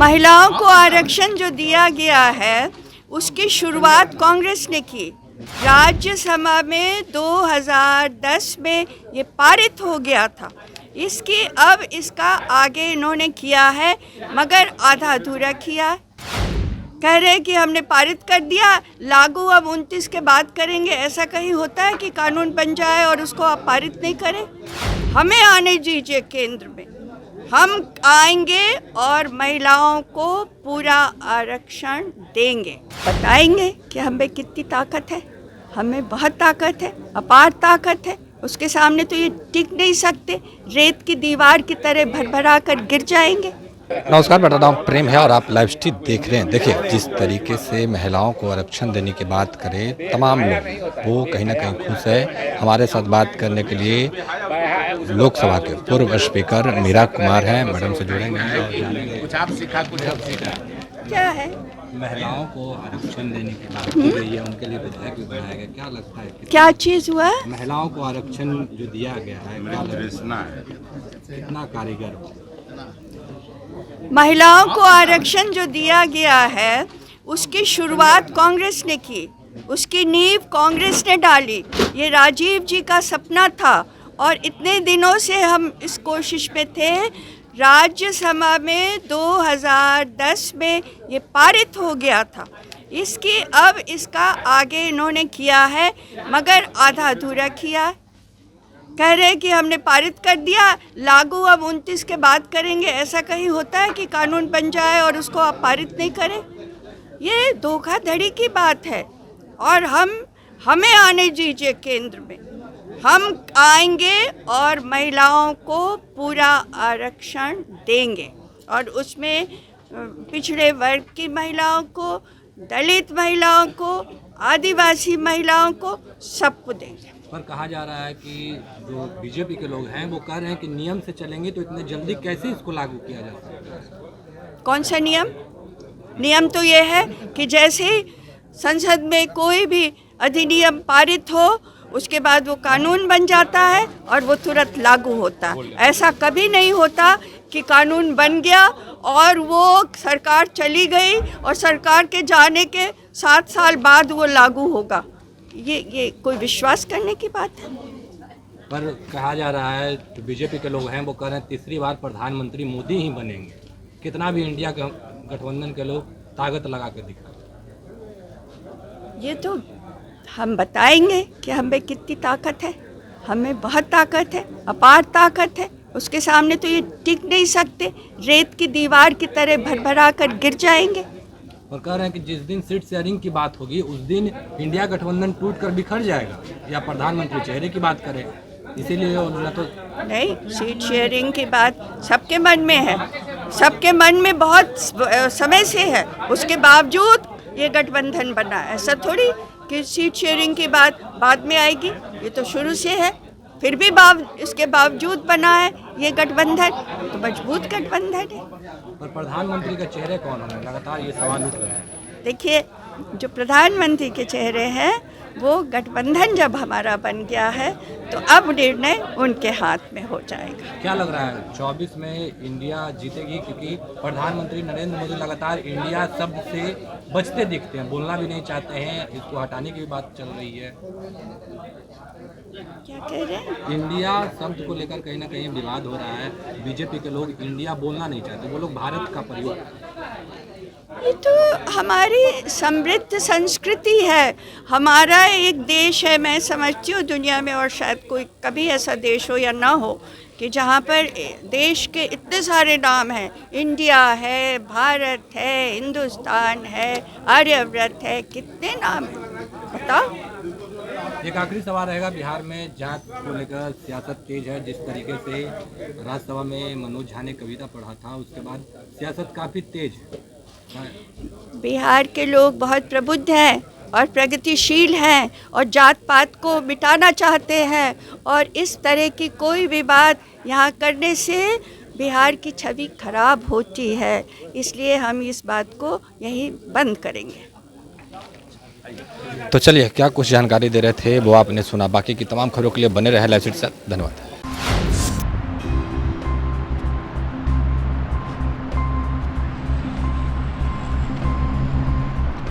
महिलाओं को आरक्षण जो दिया गया है उसकी शुरुआत कांग्रेस ने की। राज्यसभा में 2010 में ये पारित हो गया था। इसका आगे इन्होंने किया है, मगर आधा अधूरा किया। कह रहे हैं कि हमने पारित कर दिया, लागू अब 29 के बाद करेंगे। ऐसा कहीं होता है कि कानून बन जाए और उसको आप पारित नहीं करें? हमें आने दीजिए केंद्र में, हम आएंगे और महिलाओं को पूरा आरक्षण देंगे। बताएंगे कि हमें कितनी ताकत है। हमें बहुत ताकत है, अपार ताकत है। उसके सामने तो ये टिक नहीं सकते, रेत की दीवार की तरह भरभरा कर गिर जाएंगे। नमस्कार, मेरा नाम प्रेम है और आप लाइव स्ट्रीम देख रहे हैं। देखिए, जिस तरीके से महिलाओं को आरक्षण देने की बात करें, तमाम लोग वो कहीं ना कहीं खुश है। हमारे साथ बात करने के लिए लोकसभा के पूर्व स्पीकर मीरा कुमार हैं। मैडम से जुड़ेंगे और जानेंगे कुछ आप सीखा क्या है। महिलाओं को आरक्षण देने की बात की गई है, उनके लिए विधेयक भी बनाया गया। क्या लगता है क्या चीज़ हुआ? महिलाओं को आरक्षण जो दिया गया है, कितना कारीगर हो? महिलाओं को आरक्षण जो दिया गया है उसकी शुरुआत कांग्रेस ने की। उसकी नींव कांग्रेस ने डाली। ये राजीव जी का सपना था और इतने दिनों से हम इस कोशिश में थे। राज्यसभा में 2010 में ये पारित हो गया था। इसका आगे इन्होंने किया है, मगर आधा अधूरा किया। कह रहे हैं कि हमने पारित कर दिया, लागू अब 29 के बाद करेंगे। ऐसा कहीं होता है कि कानून बन जाए और उसको आप पारित नहीं करें? ये धोखाधड़ी की बात है। और हमें आने दीजिए केंद्र में, हम आएंगे और महिलाओं को पूरा आरक्षण देंगे। और उसमें पिछड़े वर्ग की महिलाओं को, दलित महिलाओं को, आदिवासी महिलाओं को, सबको देंगे। पर कहा जा रहा है कि जो बीजेपी के लोग हैं वो कह रहे हैं कि नियम से चलेंगे तो इतने जल्दी कैसे इसको लागू किया जा सकता है? कौन सा नियम? नियम तो ये है कि जैसे ही संसद में कोई भी अधिनियम पारित हो, उसके बाद वो कानून बन जाता है और वो तुरंत लागू होता है। ऐसा कभी नहीं होता कि कानून बन गया और वो सरकार चली गई और सरकार के जाने के 7 साल बाद वो लागू होगा। ये कोई विश्वास करने की बात है? पर कहा जा रहा है जो बीजेपी के लोग हैं वो कह रहे हैं तीसरी बार प्रधानमंत्री मोदी ही बनेंगे। कितना भी इंडिया के गठबंधन के लोग ताकत लगा के दिखा। ये तो हम बताएंगे कि हमें कितनी ताकत है। हमें बहुत ताकत है, अपार ताकत है। उसके सामने तो ये टिक नहीं सकते, रेत की दीवार की तरह भरभरा कर गिर जाएंगे। और कह रहे हैं कि जिस दिन सीट शेयरिंग की बात होगी उस दिन इंडिया गठबंधन टूट कर बिखर जाएगा। या प्रधानमंत्री चेहरे की बात करें, इसीलिए उन्होंने तो नहीं, सीट शेयरिंग की बात सबके मन में है, सबके मन में बहुत समय से है। उसके बावजूद ये गठबंधन बना। ऐसा थोड़ी कि सीट शेयरिंग की बात बाद में आएगी, ये तो शुरू से है। फिर भी इसके बावजूद बना है ये गठबंधन, तो मजबूत गठबंधन है। पर प्रधानमंत्री का चेहरे कौन होंगे? लगातार ये सवाल उठ रहे हैं। देखिए, जो प्रधानमंत्री के चेहरे हैं वो गठबंधन जब हमारा बन गया है तो अब निर्णय उनके हाथ में हो जाएगा। क्या लग रहा है 24 में इंडिया जीतेगी? क्योंकि प्रधानमंत्री नरेंद्र मोदी लगातार इंडिया शब्द से बचते दिखते हैं, बोलना भी नहीं चाहते हैं, इसको हटाने की भी बात चल रही है। क्या कह रहे हैं? इंडिया शब्द को लेकर कहीं ना कहीं विवाद हो रहा है। बीजेपी के लोग इंडिया बोलना नहीं चाहते, वो लोग भारत का परिवार। ये तो हमारी समृद्ध संस्कृति है, हमारा एक देश है। मैं समझती हूँ दुनिया में और शायद कोई कभी ऐसा देश हो या ना हो कि जहाँ पर देश के इतने सारे नाम हैं। इंडिया है, भारत है, हिंदुस्तान है, आर्यव्रत है, कितने नाम हैं बताओ। एक आखिरी सवाल रहेगा, बिहार में जात को लेकर सियासत तेज है। जिस तरीके से राज्यसभा में मनोज झा ने कविता पढ़ा था, उसके बाद सियासत काफ़ी तेज है। बिहार के लोग बहुत प्रबुद्ध हैं और प्रगतिशील हैं और जात पात को मिटाना चाहते हैं। और इस तरह की कोई भी बात यहाँ करने से बिहार की छवि खराब होती है। इसलिए हम इस बात को यहीं बंद करेंगे। तो चलिए, क्या कुछ जानकारी दे रहे थे वो आपने सुना। बाकी की तमाम खबरों के लिए बने रहे लाइव स्ट्रीम के साथ। धन्यवाद।